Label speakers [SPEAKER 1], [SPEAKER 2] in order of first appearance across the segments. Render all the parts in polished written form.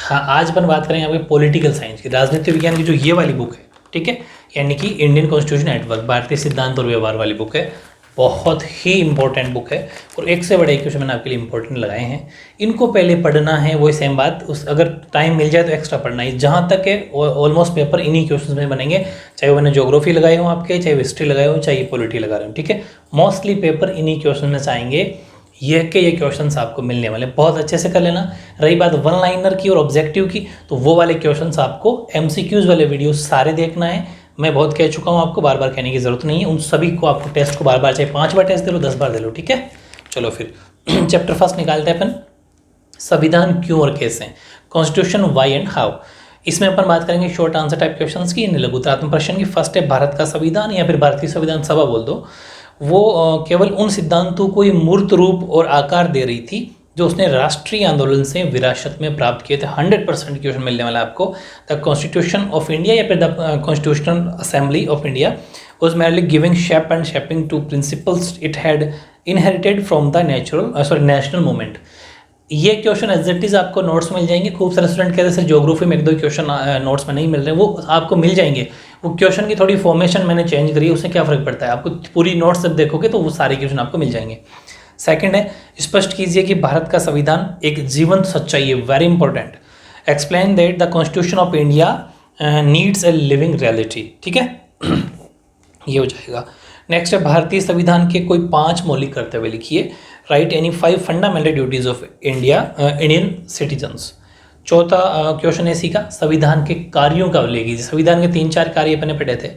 [SPEAKER 1] हाँ, आज अपन बात करेंगे आपके पॉलिटिकल साइंस की, राजनीति विज्ञान की जो ये वाली बुक है, ठीक है, यानी कि इंडियन कॉन्स्टिट्यूशन एट वर्क, भारतीय सिद्धांत और व्यवहार वाली बुक है। बहुत ही इंपॉर्टेंट बुक है और एक से बड़े एक क्वेश्चन मैंने आपके लिए इंपॉर्टेंट लगाए हैं। इनको पहले पढ़ना है, वही सेम बात, उस अगर टाइम मिल जाए तो एक्स्ट्रा पढ़ना है। जहाँ तक है ऑलमोस्ट पेपर इन्हीं क्वेश्चन में बनेंगे, चाहे वो मैंने ज्योग्राफी लगाए हो आपके, चाहे हिस्ट्री लगाए हो, चाहे पॉलिटी लगा रहे हो, ठीक है। मोस्टली पेपर इन्हीं क्वेश्चन में से आएंगे, ये क्वेश्चंस आपको मिलने वाले, बहुत अच्छे से कर लेना। रही बात वन लाइनर की और ऑब्जेक्टिव की, तो वो वाले क्वेश्चंस आपको एमसीक्यूज वाले वीडियो सारे देखना है। मैं बहुत कह चुका हूँ, आपको बार बार कहने की जरूरत नहीं है। उन सभी को आपको टेस्ट को बार बार, चाहे 5 बार टेस्ट दे लो, 10 बार दे लो, ठीक है। चलो फिर चैप्टर फर्स्ट निकालते हैं अपन, संविधान क्यों और कैसे, कॉन्स्टिट्यूशन वाई एंड हाउ। इसमें अपन बात करेंगे शॉर्ट आंसर टाइप क्वेश्चंस की, लघुतरात्मक प्रश्न की। फर्स्ट है भारत का संविधान, या फिर भारतीय संविधान सभा बोल दो, वो केवल उन सिद्धांतों को ही मूर्त रूप और आकार दे रही थी जो उसने राष्ट्रीय आंदोलन से विरासत में प्राप्त किए थे। 100% क्वेश्चन मिलने वाला है आपको। द कॉन्स्टिट्यूशन ऑफ इंडिया या फिर the constitutional assembly of India was merely giving shape and shaping to principles it had inherited from the national movement। ये क्वेश्चन एज इट इज आपको नोट्स मिल जाएंगे। खूब सारे स्टूडेंट कहते हैं सर ज्योग्राफी में 1-2 क्वेश्चन नोट्स में नहीं मिल रहे, वो आपको मिल जाएंगे। वो क्वेश्चन की थोड़ी फॉर्मेशन मैंने चेंज करी है, उससे क्या फ़र्क पड़ता है, आपको पूरी नोट्स जब देखोगे तो वो सारे क्वेश्चन आपको मिल जाएंगे। सेकंड है, स्पष्ट कीजिए कि भारत का संविधान एक जीवंत सच्चाई है, very important. Explain that the constitution of India needs a living reality, ठीक है। ये हो जाएगा। नेक्स्ट है, भारतीय संविधान के कोई 5 मौलिक कर्तव्य लिखिए। Right any 5 fundamental duties of Indian citizens. चौथा क्वेश्चन है इसी का, संविधान के कार्यों का उल्लेख कीजिए। संविधान के 3-4 कार्य अपने पढ़े थे,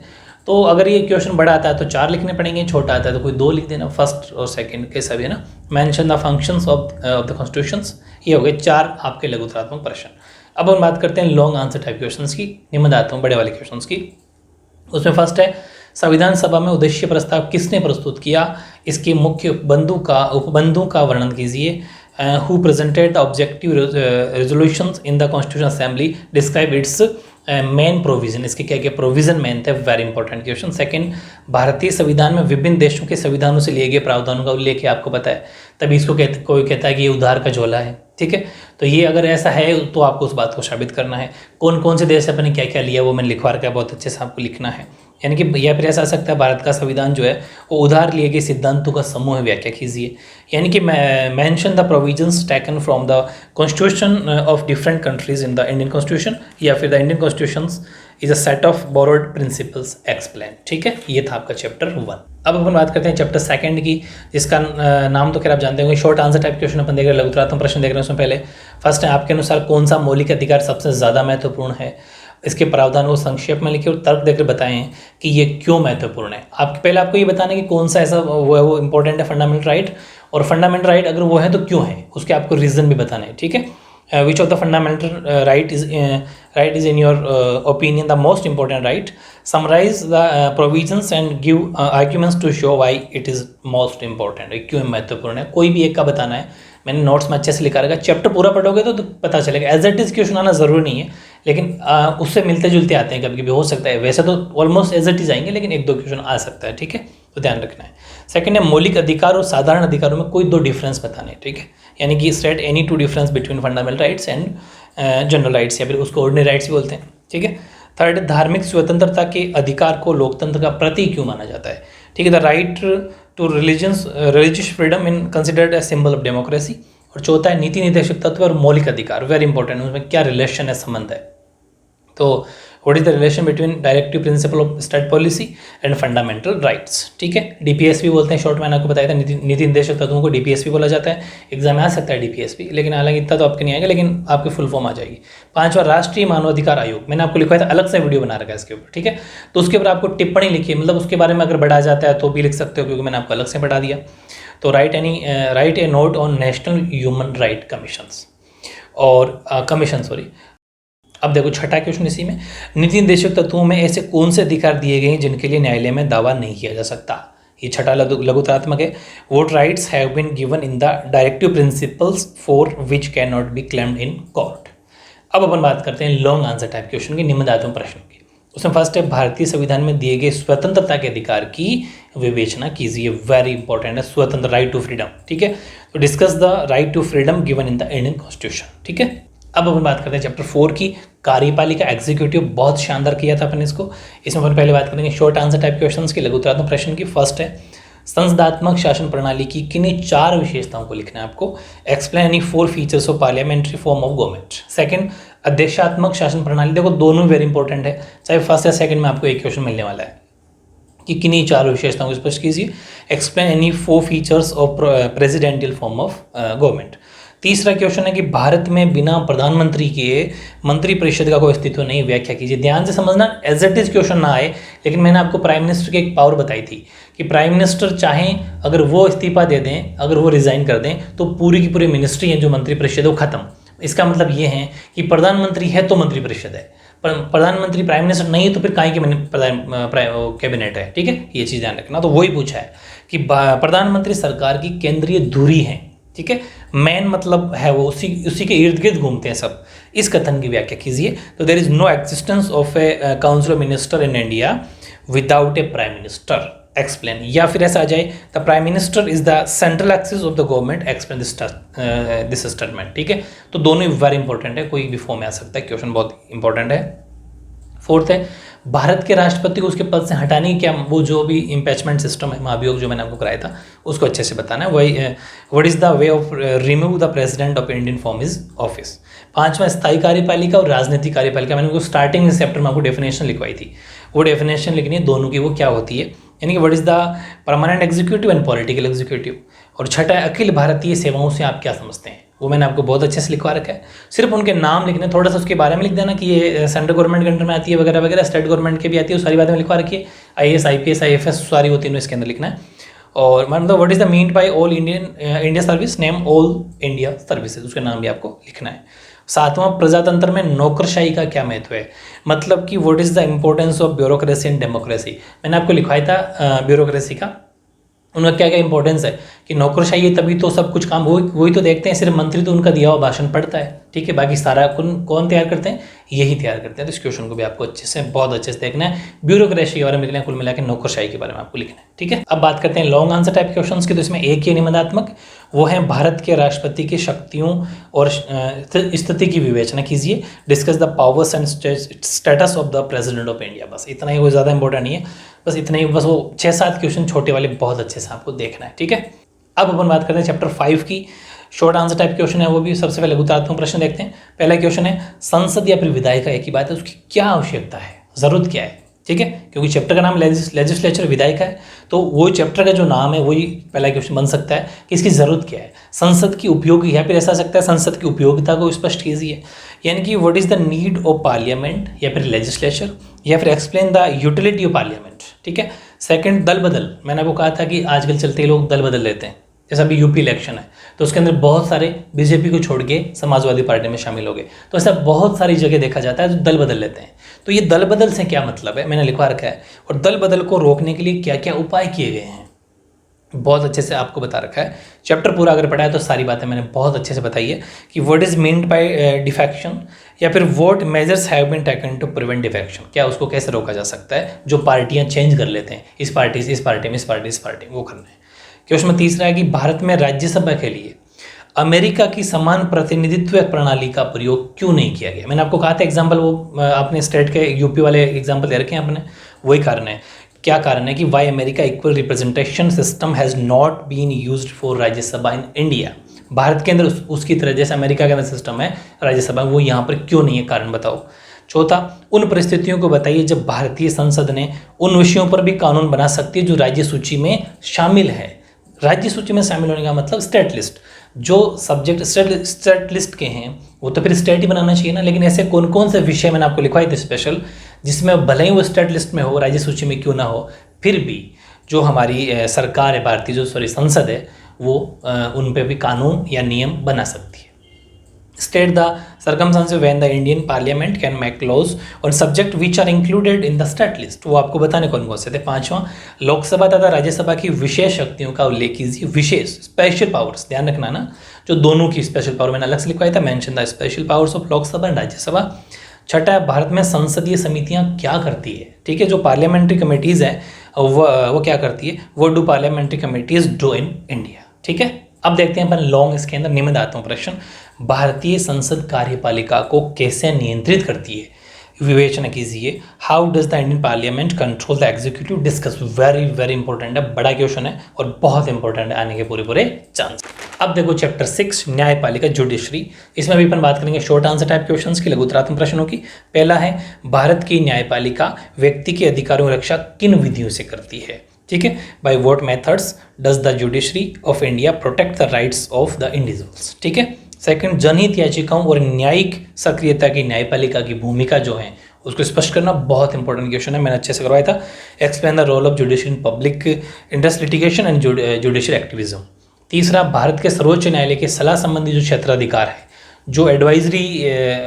[SPEAKER 1] तो अगर ये क्वेश्चन बड़ा आता है तो 4 लिखने पड़ेंगे, छोटा आता है तो कोई 2 लिख देना, फर्स्ट और सेकंड के सभी, है ना। Mention the functions of the constitutions. ये हो गए 4 आपके लघुतरात्मक प्रश्न। अब हम बात करते हैं लॉन्ग आंसर टाइप क्वेश्चंस की। निम्न आता हूँ बड़े वाले क्वेश्चंस की। उसमें फर्स्ट है, संविधान सभा में उद्देश्य प्रस्ताव किसने प्रस्तुत किया, इसके मुख्य उपबंधों का वर्णन कीजिए। Who presented the objective resolutions in the constitution assembly, describe it's main provision. इसके क्या क्या प्रोविजन मेन थे, वेरी इंपॉर्टेंट क्वेश्चन। सेकंड, भारतीय संविधान में विभिन्न देशों के संविधानों से लिए गए प्रावधानों का उल्लेख है, आपको पता है, तभी इसको कोई कहता है कि ये उधार का झोला है, ठीक है। तो ये अगर ऐसा है तो आपको उस बात को साबित करना है। कौन कौन से देश से अपने क्या क्या लिया वो मैंने लिखवा रखा है, बहुत अच्छे से आपको लिखना है। यानी कि या फिर ऐसा आ सकता है, भारत का संविधान जो है वो उधार लिए गए सिद्धांतों का समूह है, व्याख्या कीजिए। यानी कि mention the provisions taken from the constitution of different countries in the Indian constitution, या फिर the Indian constitution is a set of borrowed principles explain, ठीक है। ये था आपका चैप्टर 1। अब अपन बात करते हैं चैप्टर 2 की, जिसका नाम तो खैर आप जानते होंगे, शॉर्ट आंसर टाइप क्वेश्चन अपन देख रहे हैं, लघुतरात्मक प्रश्न देख रहे हैं। उसमें पहले फर्स्ट है, आपके अनुसार कौन सा मौलिक अधिकार सबसे ज़्यादा महत्वपूर्ण है, इसके प्रावधान को संक्षेप में लिखे और तर्क देकर बताएं कि ये क्यों महत्वपूर्ण है। पहले आपको ये बताना है कि कौन सा ऐसा वो इंपॉर्टेंट है फंडामेंटल राइट, और फंडामेंटल राइट अगर वो है तो क्यों है, उसके आपको रीजन भी बताना है, ठीक है। Which of the fundamental right is in your opinion the most important right, summarise the provisions and give arguments to show why it is most important, क्यों महत्वपूर्ण है। कोई भी एक का बताना है, मैंने नोट्स में अच्छे से लिखा रखा। चैप्टर पूरा पढ़ोगे तो पता चलेगा। एज इट इज़ क्वेश्चन आना ज़रूरी नहीं है, लेकिन उससे मिलते जुलते आते हैं, कभी कभी हो सकता है। वैसे तो ऑलमोस्ट एज इट इज आएंगे, लेकिन 1-2 क्वेश्चन आ सकता है, ठीक है, तो ध्यान रखना है। सेकंड है, मौलिक अधिकार और साधारण अधिकारों में कोई 2 डिफरेंस बताने, ठीक है। यानी कि state any 2 difference between fundamental rights and general rights, या फिर उसको ऑर्डिनरी राइट्स भी बोलते हैं, ठीक है। थर्ड, धार्मिक स्वतंत्रता के अधिकार को लोकतंत्र का प्रतीक क्यों माना जाता है, ठीक है। The right to religious freedom in considered a symbol of democracy. और चौथा है, नीति निर्देशक तत्व और मौलिक अधिकार, वेरी इंपॉर्टेंट, उसमें क्या रिलेशन है, संबंध है। तो what is the relation between directive principle of state policy and fundamental rights, ठीक है। डीपीएस भी बोलते हैं, शॉर्ट मैंने आपको बताया था, नीति निर्देशक तत्वों को डीपीएस भी बोला जाता है। एग्जाम में आ सकता है डीपीएस भी, लेकिन हालांकि इतना तो आपके नहीं आएगा, लेकिन आपकी फुल फॉर्म आ जाएगी। 5वां, राष्ट्रीय मानवाधिकार आयोग, मैंने आपको लिखवाया था, अलग से वीडियो बना रखा है इसके ऊपर, ठीक है। तो उसके ऊपर आपको टिप्पणी लिखी, मतलब उसके बारे में अगर बढ़ा जाता है तो भी लिख सकते हो, क्योंकि मैंने आपको अलग से बढ़ा दिया। तो right A note on national human right commissions और कमीशन, सॉरी। अब देखो छठा क्वेश्चन इसी में, नीति निर्देशक तत्वों में ऐसे कौन से अधिकार दिए गए हैं जिनके लिए न्यायालय में दावा नहीं किया जा सकता। ये छठा लघुतरात्मक है। Vote rights have been given in the directive principles for which can not be claimed in court. अब अपन बात करते हैं लॉन्ग आंसर टाइप क्वेश्चन की, निम्नदातों प्रश्न की। उसमें फर्स्ट है, भारतीय संविधान में दिए गए स्वतंत्रता के अधिकार की विवेचना कीजिए, वेरी इंपॉर्टेंट है, स्वतंत्र, राइट टू फ्रीडम, ठीक है। तो discuss the right to freedom given in the Indian constitution, ठीक है। अब अपन बात करते हैं चैप्टर 4 की, कार्यपालिका एग्जीक्यूटिव। बहुत शानदार किया था अपन इसको। इसमें अपन पहले बात करेंगे शॉर्ट आंसर टाइप क्वेश्चंस की, लघुतरात्मक प्रश्न की। फर्स्ट है संसदात्मक शासन प्रणाली की किन्हीं 4 विशेषताओं को लिखना है आपको। Explain any 4 features of parliamentary form of government. Second, अध्यक्षात्मक शासन प्रणाली। देखो दोनों वेरी इंपॉर्टेंट है, चाहे फर्स्ट या सेकंड में आपको एक क्वेश्चन मिलने वाला है कि किन्हीं 4 विशेषताओं को स्पष्ट कीजिए। Explain any 4 features of presidential form of government. तीसरा क्वेश्चन है कि भारत में बिना प्रधानमंत्री के मंत्रिपरिषद का कोई अस्तित्व नहीं, व्याख्या कीजिए। ध्यान से समझना, एज इट इज क्वेश्चन ना आए, लेकिन मैंने आपको प्राइम मिनिस्टर की एक पावर बताई थी कि प्राइम मिनिस्टर चाहें अगर वो इस्तीफा दे दें, अगर वो रिजाइन कर दें, तो पूरी की पूरी मिनिस्ट्री है जो मंत्रिपरिषद है वो खत्म। इसका मतलब ये है कि प्रधानमंत्री है तो मंत्रिपरिषद है, प्रधानमंत्री प्राइम मिनिस्टर नहीं है तो फिर काहे की कैबिनेट है। ठीक है, ये चीज़ ध्यान रखना। तो वही पूछा है कि प्रधानमंत्री सरकार की केंद्रीय धुरी है। ठीक है, मैन मतलब है वो उसी के इर्द गिर्द घूमते हैं सब। इस कथन की व्याख्या कीजिए। तो there is no existence of a council of minister in India without a prime minister. Explain, या फिर ऐसा आ जाए the prime minister is the central axis of the government. Explain this statement. ठीक है, तो दोनों ही वेरी इंपॉर्टेंट है, कोई भी फॉर्म में आ सकता है, क्वेश्चन बहुत इंपॉर्टेंट है। फोर्थ है भारत के राष्ट्रपति को उसके पद से हटाने की क्या, वो जो भी इम्पीचमेंट सिस्टम है, महाभियोग जो मैंने आपको कराया था, उसको अच्छे से बताना है। वही what is the way of remove the president of Indian from his office. पांचवा स्थायी कार्यपालिका और राजनीतिक कार्यपालिका। मैंने उनको स्टार्टिंग में चैप्टर में आपको डेफिनेशन लिखवाई थी, वो डेफिनेशन लिखनी है दोनों की, वो क्या होती है, यानी कि what is the permanent executive and political executive. और छठा है अखिल भारतीय सेवाओं से आप क्या समझते हैं, वो मैंने आपको बहुत अच्छे से लिखवा रखा है। सिर्फ उनके नाम लिखने, थोड़ा सा उसके बारे में लिख देना कि ये सेंट्रल गवर्नमेंट के अंडर में आती है वगैरह वगैरह, स्टेट गवर्नमेंट के भी आती है, वो सारी बातें लिखवा रखी है। IAS IPS IFS सारी वो तीनों इसके अंदर लिखना है। और मतलब what is the mean by all India service, name all India services, उसका नाम भी आपको लिखना है। सातवां प्रजातंत्र में नौकरशाही का क्या महत्व है, मतलब कि what is the importance of bureaucracy and democracy. मैंने आपको लिखवाया था ब्यूरोक्रेसी का, उनका क्या क्या इंपॉर्टेंस है कि नौकरशाही है तभी तो सब कुछ काम वही तो देखते हैं, सिर्फ मंत्री तो उनका दिया हुआ भाषण पढ़ता है। ठीक है, बाकी सारा कौन तैयार करते हैं, यही तैयार करते हैं। तो इस क्वेश्चन को भी आपको अच्छे से बहुत अच्छे से देखना है। ब्यूरोक्रेसी के बारे में लिखना है, कुल मिला के नौकरशाही के बारे में आपको लिखना है। ठीक है, अब बात करते हैं लॉन्ग आंसर टाइप क्वेश्चंस की। तो इसमें एक ही निबंधात्मक, वो है भारत के राष्ट्रपति की शक्तियों और स्थिति की विवेचना कीजिए। Discuss the powers and status of the president of India. बस इतना ही, वो ज़्यादा इंपॉर्टेंट नहीं है, बस इतना ही। बस वो 6-7 क्वेश्चन छोटे वाले बहुत अच्छे से आपको देखना है। ठीक है, अब अपन बात करते हैं चैप्टर 5 की। शॉर्ट आंसर टाइप क्वेश्चन है, वो भी सबसे पहले लघुतात्मक प्रश्न देखते हैं। पहला क्वेश्चन है संसद या फिर विधायिका, एक ही बात है, उसकी क्या आवश्यकता है, जरूरत क्या है। ठीक है, क्योंकि चैप्टर का नाम लेजिस्लेचर विधायिका है, तो वो चैप्टर का जो नाम है वही पहला क्वेश्चन बन सकता है कि इसकी जरूरत क्या है। संसद की उपयोगी, या फिर ऐसा सकता है संसद की उपयोगिता को स्पष्ट कीजिए, यानी कि what is the need of parliament, या फिर लेजिस्लेचर, या फिर explain the utility of parliament. ठीक है, सेकंड दल बदल। मैंने आपको कहा था कि आजकल चलते लोग दल बदल लेते हैं, जैसा अभी यूपी इलेक्शन है तो उसके अंदर बहुत सारे बीजेपी को छोड़ के समाजवादी पार्टी में शामिल हो गए, तो ऐसा बहुत सारी जगह देखा जाता है जो दल बदल लेते हैं। तो ये दल बदल से क्या मतलब है, मैंने लिखवा रखा है, और दल बदल को रोकने के लिए क्या क्या उपाय किए गए हैं बहुत अच्छे से आपको बता रखा है। चैप्टर पूरा अगर पढ़ा है तो सारी बातें मैंने बहुत अच्छे से बताई है कि what is meant by defection, या फिर what measures have been taken to prevent defection, क्या उसको कैसे रोका जा सकता है जो पार्टियां चेंज कर लेते हैं, इस पार्टी से इस पार्टी में, इस पार्टी इस पार्टी में, वो करना है। क्वेश्चन में तीसरा है कि भारत में राज्यसभा के लिए अमेरिका की समान प्रतिनिधित्व प्रणाली का प्रयोग क्यों नहीं किया गया। मैंने आपको कहा था एग्जाम्पल, वो आपने स्टेट के यूपी वाले एग्जाम्पल दे रखे हैं आपने, वही कारण है। क्या कारण है कि why America equal representation system has not been used for Rajya Sabha in India. Bharat के अंदर उसकी तरह जैसे अमेरिका का सिस्टम है राज्यसभा, वो यहाँ पर क्यों नहीं है, कारण बताओ। चौथा, उन परिस्थितियों को बताइए जब भारतीय संसद ने उन विषयों पर भी कानून बना सकती है जो राज्य सूची में शामिल है। राज्य सूची में शामिल होने का मतलब स्टेट लिस्ट, जो सब्जेक्ट स्टेट लिस्ट के हैं वो तो फिर स्टेट ही बनाना चाहिए ना। लेकिन ऐसे कौन कौन से विषय मैंने आपको लिखवाए थे स्पेशल, जिसमें भले ही वो स्टेट लिस्ट में हो, राज्य सूची में क्यों ना हो, फिर भी जो हमारी सरकार है भारतीय, जो संसद है, वो उन पे भी कानून या नियम बना सकती है। State the circumstances when the Indian parliament can make laws और subject which are included in the state list, वो आपको बताने कौन कौन से थे। पांचवा, लोकसभा तथा राज्यसभा की विशेष शक्तियों का उल्लेख कीजिए, विशेष स्पेशल पावर्स, ध्यान रखना ना, जो दोनों की स्पेशल पावर मैंने अलग से लिखवाया था, mention the special powers of Lok Sabha and Rajya Sabha. छठा, भारत में संसदीय समितियां क्या करती है। ठीक है, जो पार्लियामेंट्री कमेटीज़ है वो क्या करती है, वो do parliamentary committees do in India. ठीक है, अब देखते हैं अपन लॉन्ग इसके अंदर निबंधात्मक प्रश्न, भारतीय संसद कार्यपालिका को कैसे नियंत्रित करती है, विवेचना कीजिए। How does the Indian parliament control the executive, discuss. Very very important है, बड़ा क्वेश्चन है और बहुत इंपॉर्टेंट है, आने के पूरे पूरे चांस। अब देखो चैप्टर 6 न्यायपालिका जुडिशरी, इसमें भी अपन बात करेंगे शॉर्ट आंसर टाइप क्वेश्चंस की, लघुतरात्मक प्रश्नों की। पहला है भारत की न्यायपालिका व्यक्ति के अधिकारों की रक्षा किन विधियों से करती है, ठीक है। By what methods does the judiciary of India protect the rights of the individuals, ठीक है। सेकंड, जनहित याचिकाओं और न्यायिक सक्रियता की न्यायपालिका की भूमिका जो है उसको स्पष्ट करना, बहुत इंपॉर्टेंट क्वेश्चन है, मैंने अच्छे से करवाया था। Explain the role of judiciary in public interest litigation and judiciary activism. तीसरा, भारत के सर्वोच्च न्यायालय के सलाह संबंधी जो क्षेत्राधिकार है, जो एडवाइजरी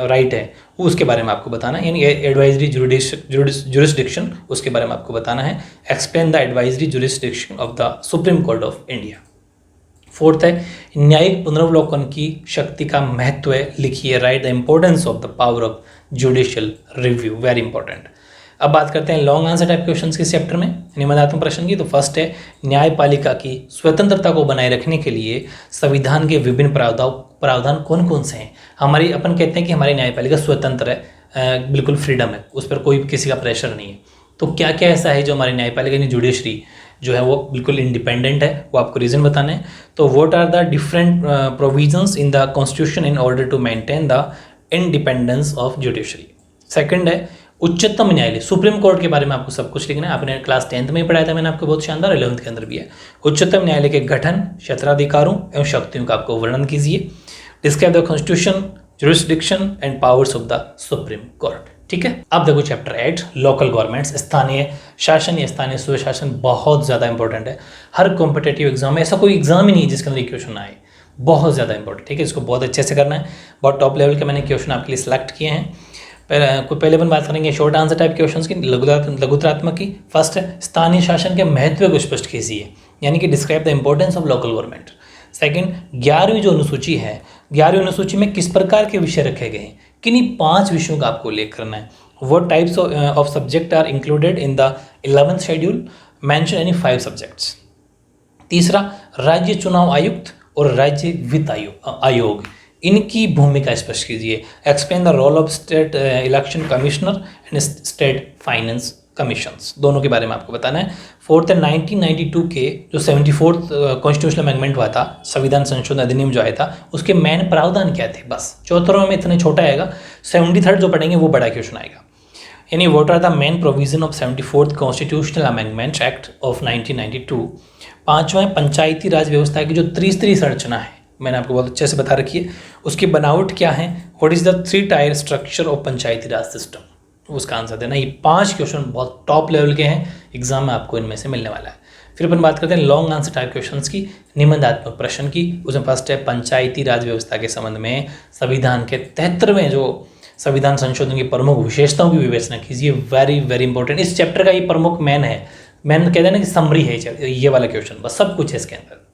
[SPEAKER 1] राइट है, वो उसके बारे में आपको बताना है, यानी एडवाइजरी जुरिस्डिक्शन, उसके बारे में आपको बताना है। Explain the advisory jurisdiction of the supreme court of India. Fourth है न्यायिक पुनर्वलोकन की शक्ति का महत्व है, लिखिए। Right the importance of the power of judicial review, very important. अब बात करते हैं लॉन्ग आंसर टाइप क्वेश्चंस के चैप्टर में, निबंधात्मक प्रश्न की। तो फर्स्ट है न्यायपालिका की स्वतंत्रता को बनाए रखने के लिए संविधान के विभिन्न प्रावधान कौन कौन से हैं। हमारी अपन कहते हैं कि हमारी न्यायपालिका स्वतंत्र है, बिल्कुल फ्रीडम है, उस पर कोई किसी का प्रेशर नहीं है। तो क्या क्या ऐसा है जो हमारी न्यायपालिका यानी जुडिशरी जो है वो बिल्कुल इंडिपेंडेंट है, वो आपको रीजन बताना है। तो what are the different provisions in the constitution in order to maintain the independence of judiciary. Second है उच्चतम न्यायालय, सुप्रीम कोर्ट के बारे में आपको सब कुछ लिखना है, आपने क्लास 10th में ही पढ़ाया था मैंने आपको, बहुत शानदार, 11th के अंदर भी है। उच्चतम न्यायालय के गठन, क्षेत्राधिकारों एवं शक्तियों का आपको वर्णन कीजिए। Describe the constitution, jurisdiction and powers of the supreme court, ठीक है। अब देखो चैप्टर 8 लोकल गवर्नमेंट्स, स्थानीय शासन या स्थानीय स्वशासन, बहुत ज़्यादा इंपॉर्टेंट है। हर कॉम्पिटेटिव एग्जाम में ऐसा कोई एग्जाम ही नहीं है जिसके अंदर क्वेश्चन आए, बहुत ज़्यादा इंपॉर्टेंट, ठीक है। इसको बहुत अच्छे से करना है, बहुत टॉप लेवल के मैंने क्वेश्चन आपके लिए सिलेक्ट किए हैं। पहले अपन बात करेंगे शॉर्ट आंसर टाइप क्वेश्चंस की, लघुतरात्मक की। फर्स्ट है स्थानीय शासन के महत्व को स्पष्ट कीजिए, यानी कि describe the importance of local government. Second, 11वीं जो अनुसूची है, 11वीं अनुसूची में किस प्रकार के विषय रखे गए हैं, किन्हीं 5 विषयों का आपको उल्लेख करना है। What types of subject are included in the 11th schedule? Mention any 5 subjects. तीसरा, राज्य चुनाव आयुक्त और राज्य वित्त आयोग, इनकी भूमिका स्पष्ट कीजिए। Explain the role of state election commissioner and state finance commissions, दोनों के बारे में आपको बताना है। फोर्थ है 1992 के जो 74th कॉन्स्टिट्यूशनल अमेंडमेंट हुआ था, संविधान संशोधन अधिनियम जो आया था, उसके मेन प्रावधान क्या थे। बस 74वां में इतने छोटा आएगा, 73rd जो पढ़ेंगे वो बड़ा क्वेश्चन आएगा। यानी what are the main provision of 74th constitutional amendment act of 1992। पांचवा है पंचायती राज व्यवस्था की जो त्रिस्तरीय संरचना है, मैंने आपको बहुत अच्छे से बता रखी है, उसकी बनावट क्या है। What is the 3 tyre structure of Panchayati Raj system, उसका आंसर देना। ये 5 क्वेश्चन बहुत टॉप लेवल के हैं, एग्जाम में आपको इनमें से मिलने वाला है। फिर अपन बात करते हैं लॉन्ग आंसर टाइप क्वेश्चंस की, निबंधात्मक प्रश्न की। उसमें फर्स्ट है पंचायती राज व्यवस्था के संबंध में संविधान के 73वें जो संविधान संशोधन की प्रमुख विशेषताओं की विवेचना कीजिए। वेरी वेरी इंपॉर्टेंट, इस चैप्टर का ये प्रमुख मैन है, मैन कहते हैं ना कि समरी है ये वाला क्वेश्चन, बस सब कुछ है इसके अंदर,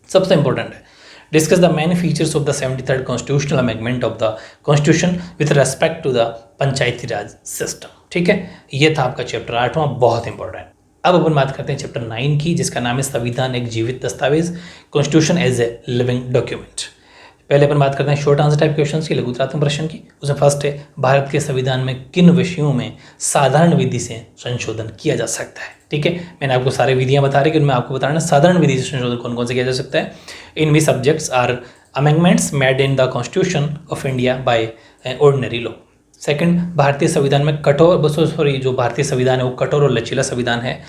[SPEAKER 1] सबसे इंपॉर्टेंट है। Discuss the main features of the 73rd constitutional amendment of the constitution with respect to the Panchayati Raj system, ठीक है। ये था आपका चैप्टर 8वां, बहुत इंपॉर्टेंट। अब अपन बात करते हैं चैप्टर 9 की, जिसका नाम है संविधान एक जीवित दस्तावेज, constitution as a living document. पहले अपन बात करते हैं शॉर्ट आंसर टाइप क्वेश्चंस की, लघुतरात्मक प्रश्न की। उसमें फर्स्ट है भारत के संविधान में किन विषयों में साधारण विधि से संशोधन किया जा सकता है, ठीक है। मैंने आपको सारी विधियां बता रही कि उनमें आपको बताना साधारण विधि से संशोधन कौन कौन से किया जा सकता है। इनमें subjects are amendments made in the constitution of India by ordinary law. Second, भारतीय संविधान में कठोर जो भारतीय संविधान है वो कठोर और लचीला संविधान है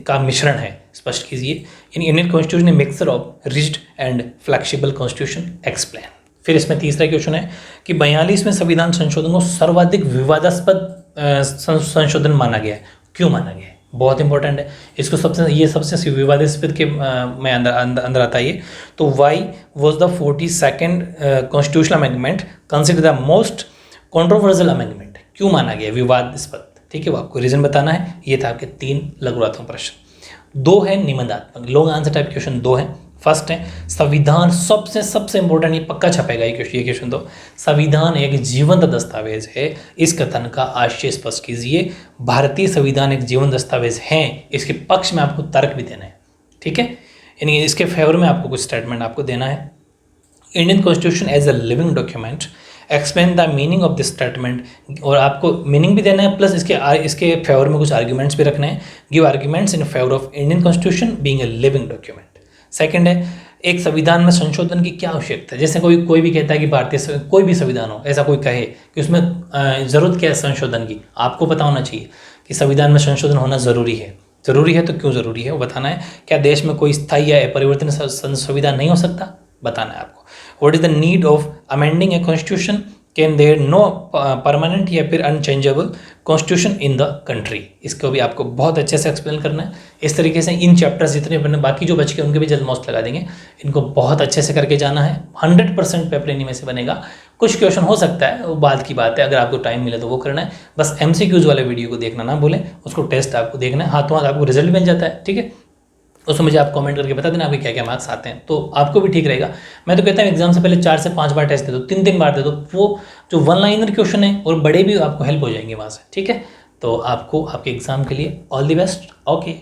[SPEAKER 1] का मिश्रण है, स्पष्ट कीजिए। In Indian constitution mixer of rigid and flexible constitution, explain. फिर इसमें तीसरा क्वेश्चन है कि 42वें संविधान संशोधन को सर्वाधिक विवादास्पद संशोधन माना गया है, क्यों माना गया है, बहुत इंपॉर्टेंट है। इसको सबसे विवादास्पद के में अंदर आता है। तो why was the 42nd constitutional amendment consider the most controversial amendment, क्यों माना गया विवादास्पद, ठीक है, वो आपको रीजन बताना है। ये था आपके 3 लघुतरात्मक प्रश्न। 2 है निबंधात्मक, लॉन्ग आंसर टाइप क्वेश्चन 2 है। फर्स्ट है संविधान सबसे इंपॉर्टेंट, ये पक्का छपेगा ये क्वेश्चन। तो संविधान एक जीवंत दस्तावेज है, इस कथन का आशय स्पष्ट कीजिए। भारतीय संविधान एक जीवंत दस्तावेज है, इसके पक्ष में आपको तर्क भी देना है, ठीक है। यानी इसके फेवर में आपको कुछ स्टेटमेंट आपको देना है। Indian constitution as a living document, explain the meaning of this statement, और आपको मीनिंग भी देना है प्लस इसके फेवर में कुछ आर्ग्यूमेंट्स भी रखने हैं। Give arguments in favour of Indian constitution being a living document. Second है, एक संविधान में संशोधन की क्या आवश्यकता है। जैसे कोई भी कहता है कि भारतीय कोई भी संविधान हो, ऐसा कोई कहे कि उसमें ज़रूरत क्या है संशोधन की, आपको पता होना चाहिए कि संविधान में संशोधन होना ज़रूरी है। ज़रूरी है तो क्यों ज़रूरी है वो बताना है। क्या देश में कोई स्थायी या परिवर्तन संविधान नहीं हो सकता, बताना है आपको। What is the need of amending a constitution, can there no permanent या फिर unchangeable constitution in the country, इसको भी आपको बहुत अच्छे से एक्सप्लेन करना है। इस तरीके से इन चैप्टर्स जितने बने बाकी जो बच के उनके भी जल्द मौत लगा देंगे, इनको बहुत अच्छे से करके जाना है। 100% पेपर इन्हीं में से बनेगा। कुछ क्वेश्चन हो सकता है वो बाद की बात है, अगर आपको टाइम मिले तो वो करना है। बस MCQs वाले वीडियो को देखना ना भूलें, उसको टेस्ट आपको देखना है, हाथों हाथ आपको रिजल्ट मिल जाता है, ठीक है। उसमें मुझे आप कमेंट करके बता देना आपके क्या क्या मार्क्स आते हैं, तो आपको भी ठीक रहेगा। मैं तो कहता हूँ एग्जाम से पहले 4 से 5 बार टेस्ट दे दो, 3 बार दे दो, वो जो 1 लाइनर क्वेश्चन है और बड़े भी आपको हेल्प हो जाएंगे वहाँ से, ठीक है। तो आपको आपके एग्जाम के लिए ऑल द बेस्ट। ओके।